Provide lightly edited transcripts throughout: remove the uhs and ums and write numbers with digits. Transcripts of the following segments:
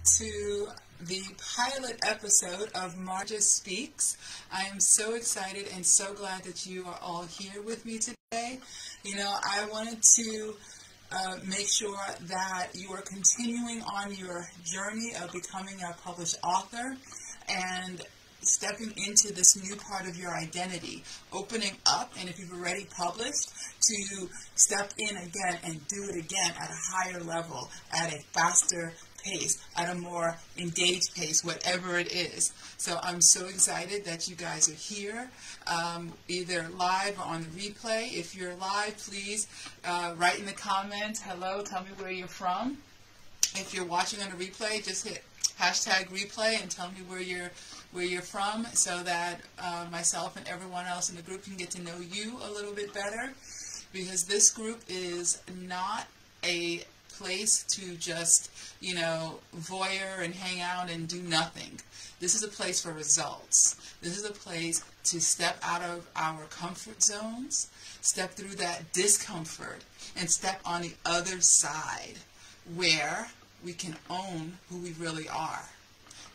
to the pilot episode of Marjah Speaks. I am so excited and so glad that you are all here with me today. You know, I wanted to make sure that you are continuing on your journey of becoming a published author and stepping into this new part of your identity, opening up, and if you've already published, to step in again and do it again at a higher level, at a faster pace, at a more engaged pace, whatever it is. So I'm so excited that you guys are here, either live or on the replay. If you're live, please write in the comments, hello, tell me where you're from. If you're watching on a replay, just hit hashtag replay and tell me where you're from, so that myself and everyone else in the group can get to know you a little bit better, because this group is not a place to just, you know, voyeur and hang out and do nothing. This is a place for results. This is a place to step out of our comfort zones, step through that discomfort, and step on the other side where we can own who we really are.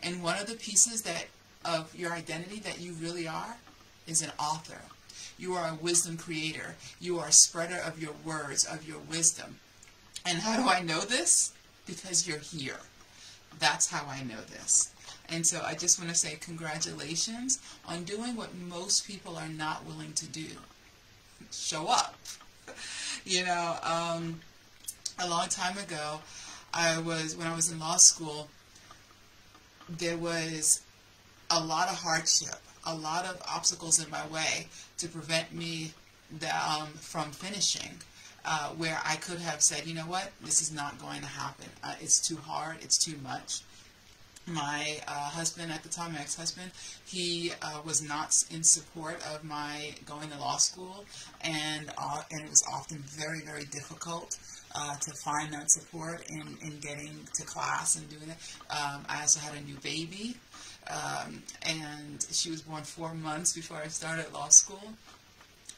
And one of the pieces of your identity that you really are is an author. You are a wisdom creator. You are a spreader of your words, of your wisdom. And how do I know this? Because you're here. That's how I know this. And so I just want to say congratulations on doing what most people are not willing to do. Show up. You know, a long time ago, when I was in law school, there was a lot of hardship, a lot of obstacles in my way to prevent me from finishing, where I could have said, you know what, this is not going to happen. It's too hard, it's too much. My husband at the time, my ex-husband, he was not in support of my going to law school, and it was often very, very difficult to find that support in getting to class and doing it. I also had a new baby, and she was born 4 months before I started law school,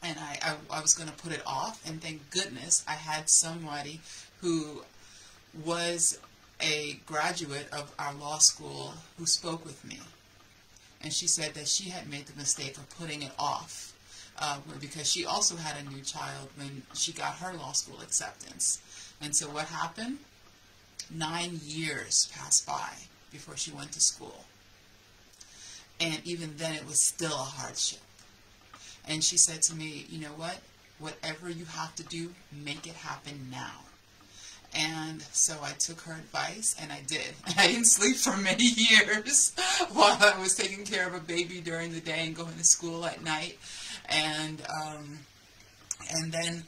and I was going to put it off, and thank goodness I had somebody who was a graduate of our law school who spoke with me, and she said that she had made the mistake of putting it off because she also had a new child when she got her law school acceptance. And so what happened? 9 years passed by before she went to school, and even then it was still a hardship. And she said to me, you know what, whatever you have to do, make it happen now. And so I took her advice, and I did. I didn't sleep for many years while I was taking care of a baby during the day and going to school at night. And then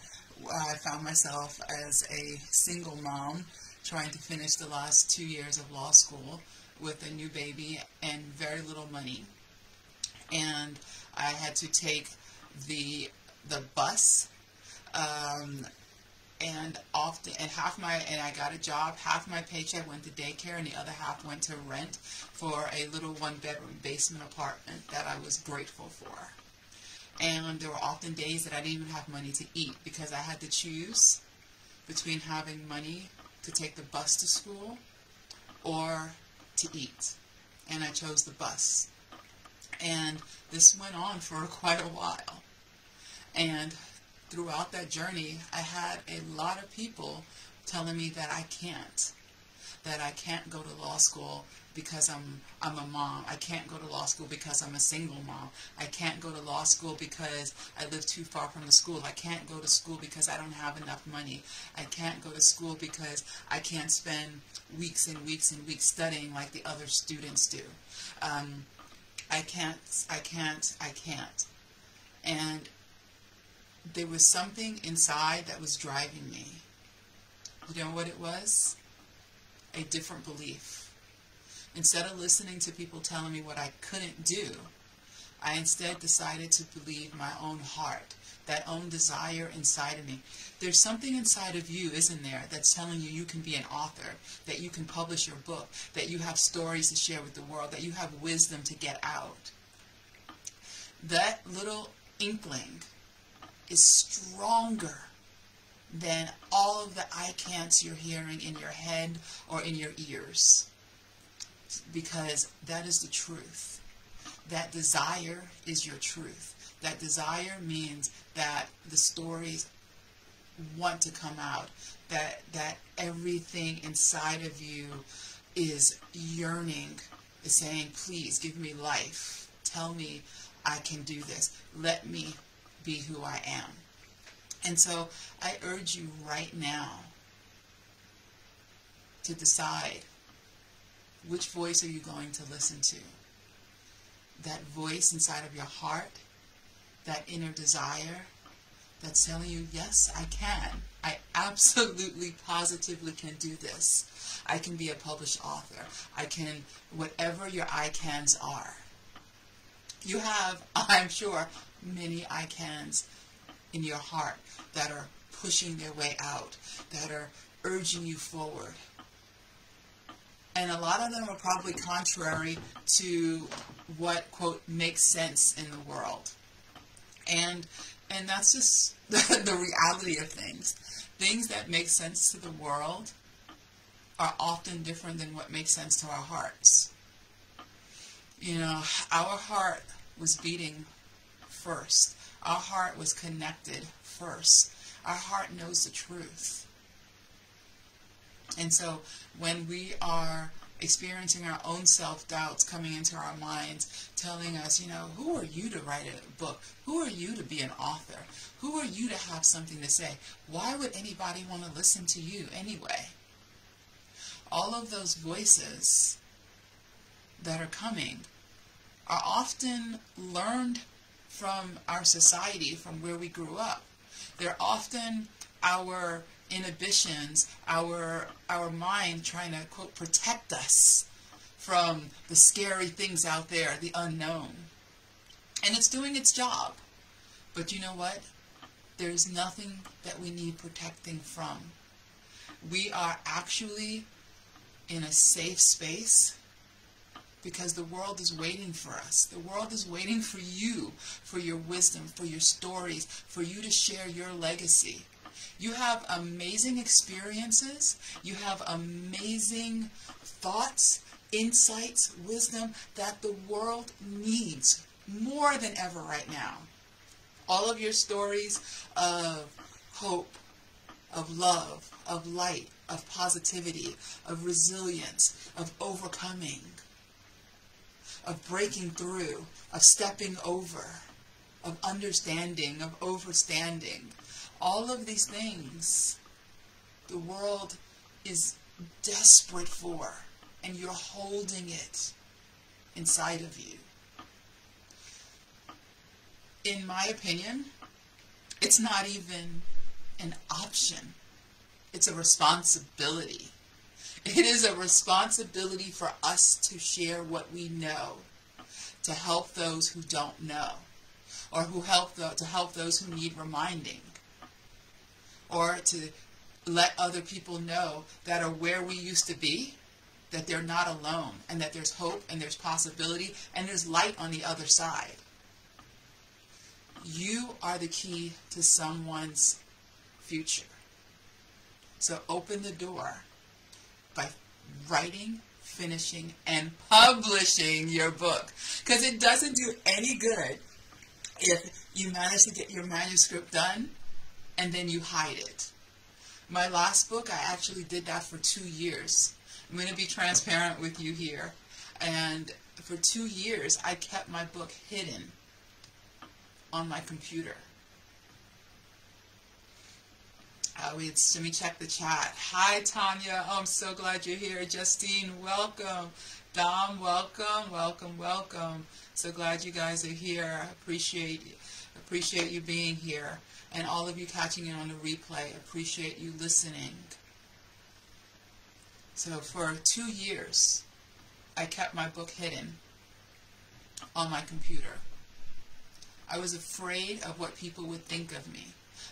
I found myself as a single mom trying to finish the last 2 years of law school with a new baby and very little money. And I had to take the bus, and I got a job. Half my paycheck went to daycare, and the other half went to rent for a little 1-bedroom basement apartment that I was grateful for. And there were often days that I didn't even have money to eat, because I had to choose between having money to take the bus to school or to eat. And I chose the bus. And this went on for quite a while. And throughout that journey, I had a lot of people telling me that I can't go to law school because I'm a mom. I can't go to law school because I'm a single mom. I can't go to law school because I live too far from the school. I can't go to school because I don't have enough money. I can't go to school because I can't spend weeks and weeks and weeks studying like the other students do. I can't. And there was something inside that was driving me. You know what it was? A different belief. Instead of listening to people telling me what I couldn't do, I instead decided to believe my own heart, that own desire inside of me. There's something inside of you, isn't there, that's telling you you can be an author, that you can publish your book, that you have stories to share with the world, that you have wisdom to get out. That little inkling is stronger than all of the I can'ts you're hearing in your head or in your ears. because that is the truth. That desire is your truth. That desire means that the stories want to come out, that everything inside of you is yearning, is saying, please give me life. Tell me I can do this. Let me be who I am. And so I urge you right now to decide, which voice are you going to listen to? That voice inside of your heart, that inner desire that's telling you, yes, I can. I absolutely, positively can do this. I can be a published author. I can, whatever your I cans are. You have, I'm sure, many I cans in your heart that are pushing their way out, that are urging you forward. And a lot of them are probably contrary to what, quote, makes sense in the world. And that's just the reality of things. Things that make sense to the world are often different than what makes sense to our hearts. You know, our heart was beating first. Our heart was connected first. Our heart knows the truth. And so when we are experiencing our own self-doubts coming into our minds, telling us, you know, who are you to write a book? Who are you to be an author? Who are you to have something to say? Why would anybody want to listen to you anyway? All of those voices that are coming are often learned from our society, from where we grew up. They're often our inhibitions, our mind trying to, quote, protect us from the scary things out there, the unknown. And it's doing its job. But you know what? There's nothing that we need protecting from. We are actually in a safe space because the world is waiting for us. The world is waiting for you, for your wisdom, for your stories, for you to share your legacy. You have amazing experiences. You have amazing thoughts, insights, wisdom that the world needs more than ever right now. All of your stories of hope, of love, of light, of positivity, of resilience, of overcoming, of breaking through, of stepping over, of understanding, of overstanding. All of these things the world is desperate for, and you're holding it inside of you. In my opinion, it's not even an option. It's a responsibility. It is a responsibility for us to share what we know, to help those who don't know, or to help those who need reminding, or to let other people know that are where we used to be, that they're not alone, and that there's hope and there's possibility and there's light on the other side. You are the key to someone's future. So open the door by writing, finishing, and publishing your book. Because it doesn't do any good if you manage to get your manuscript done and then you hide it. My last book, I actually did that for 2 years. I'm going to be transparent with you here. And for 2 years, I kept my book hidden on my computer. Let me check the chat. Hi, Tanya. Oh, I'm so glad you're here. Justine, welcome. Dom, welcome, welcome, welcome. So glad you guys are here. Appreciate you being here. And all of you catching it on the replay. Appreciate you listening. So for 2 years, I kept my book hidden on my computer. I was afraid of what people would think of me.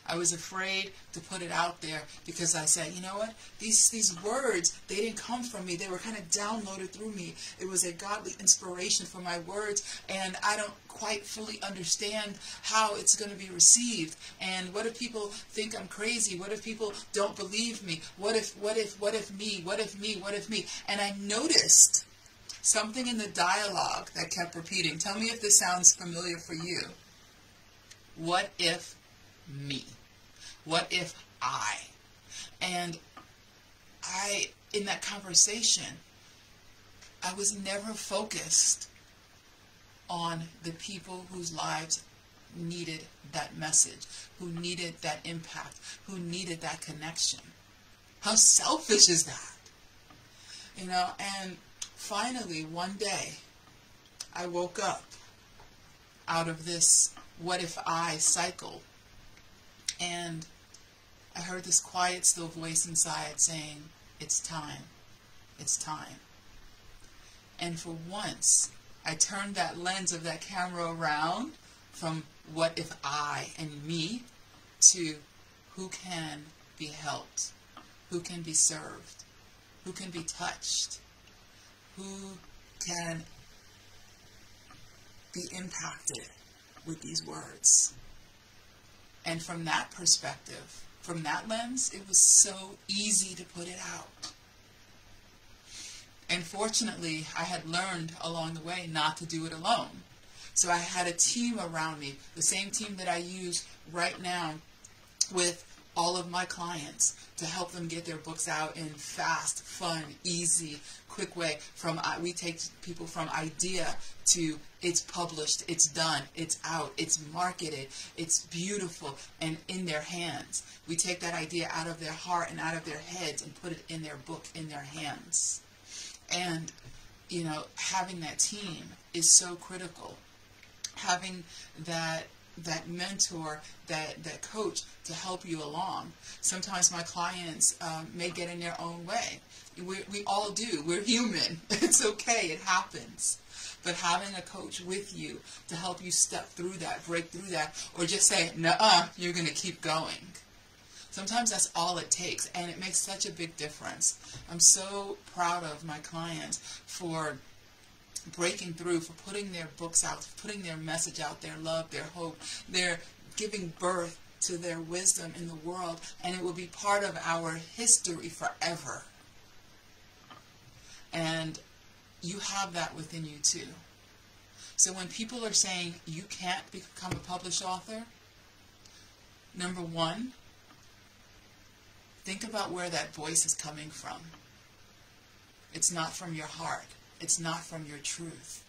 I was afraid to put it out there because I said, you know what, these words, they didn't come from me. They were kind of downloaded through me. It was a godly inspiration for my words, and I don't quite fully understand how it's going to be received. And what if people think I'm crazy? What if people don't believe me? What if me? And I noticed Something in the dialogue that kept repeating. Tell me if this sounds familiar for you. What if me? What if I? And in that conversation, I was never focused on the people whose lives needed that message, who needed that impact, who needed that connection. How selfish is that? You know, and finally, one day, I woke up out of this what if I cycle, and I heard this quiet, still voice inside saying, it's time, it's time. And for once, I turned that lens of that camera around from what if I and me to who can be helped, who can be served, who can be touched, who can be impacted with these words. And from that perspective, from that lens, it was so easy to put it out. And fortunately, I had learned along the way not to do it alone. So I had a team around me, the same team that I use right now with all of my clients to help them get their books out in fast, fun, easy, quick way. We take people from idea to it's published, it's done, it's out, it's marketed, it's beautiful, and in their hands. We take that idea out of their heart and out of their heads and put it in their book, in their hands. And, you know, having that team is so critical. Having that mentor, that coach to help you along. Sometimes my clients may get in their own way. We all do. We're human. It's okay. It happens. But having a coach with you to help you step through that, break through that, or just say, nuh-uh, you're going to keep going. Sometimes that's all it takes, and it makes such a big difference. I'm so proud of my clients for breaking through, for putting their books out, for putting their message out, their love, their hope, their giving birth to their wisdom in the world, and it will be part of our history forever. And you have that within you too. So when people are saying you can't become a published author, number one, think about where that voice is coming from. It's not from your heart. It's not from your truth.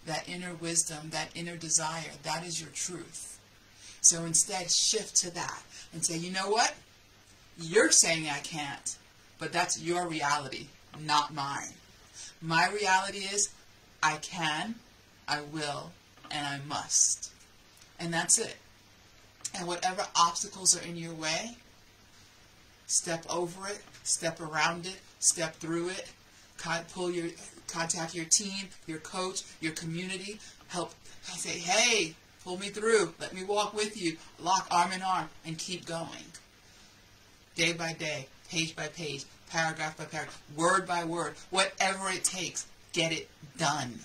That inner wisdom, that inner desire, that is your truth. So instead, shift to that and say, you know what? You're saying I can't, but that's your reality, not mine. My reality is I can, I will, and I must. And that's it. And whatever obstacles are in your way, step over it, step around it, step through it, contact your team, your coach, your community, help say, hey, pull me through, let me walk with you, lock arm in arm, and keep going. Day by day, page by page, paragraph by paragraph, word by word, whatever it takes, get it done.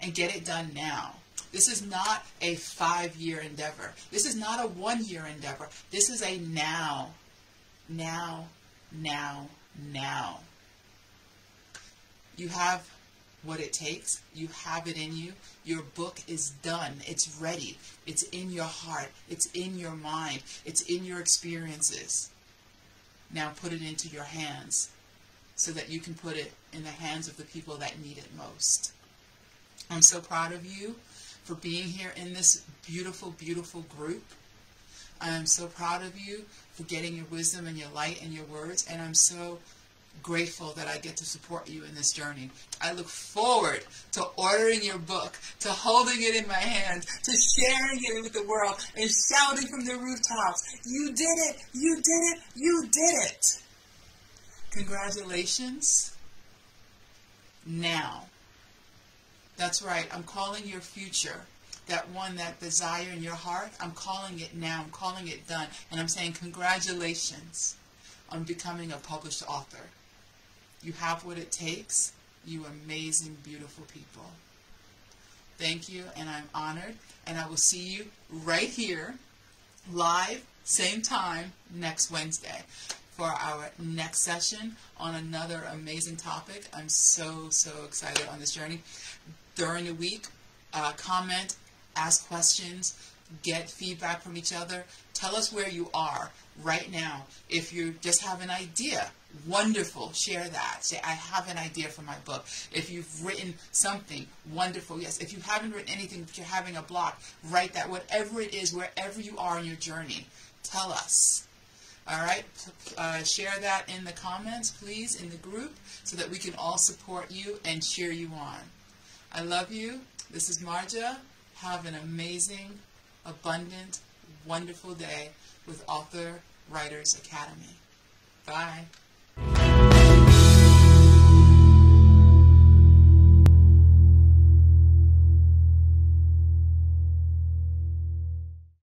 And get it done now. This is not a 5-year endeavor. This is not a 1-year endeavor. This is a now. Now, now, now. You have what it takes. You have it in you. Your book is done. It's ready. It's in your heart. It's in your mind. It's in your experiences. Now put it into your hands so that you can put it in the hands of the people that need it most. I'm so proud of you for being here in this beautiful, beautiful group. I am so proud of you for getting your wisdom and your light and your words, and I'm so grateful that I get to support you in this journey. I look forward to ordering your book, to holding it in my hand, to sharing it with the world, and shouting from the rooftops, you did it, you did it, you did it. Congratulations. Now. That's right, I'm calling your future, that one, that desire in your heart, I'm calling it now, I'm calling it done, and I'm saying congratulations on becoming a published author. You have what it takes, you amazing, beautiful people. Thank you, and I'm honored, and I will see you right here, live, same time, next Wednesday. for our next session on another amazing topic. I'm so excited on this journey. During the week, comment, ask questions, get feedback from each other. Tell us where you are right now. If you just have an idea, wonderful, share that. Say, I have an idea for my book. If you've written something, wonderful, yes. If you haven't written anything, but you're having a block, write that. Whatever it is, wherever you are in your journey, tell us. All right? Share that in the comments, please, in the group, so that we can all support you and cheer you on. I love you. This is Marjah. Have an amazing, abundant, wonderful day with Author Writers Academy. Bye.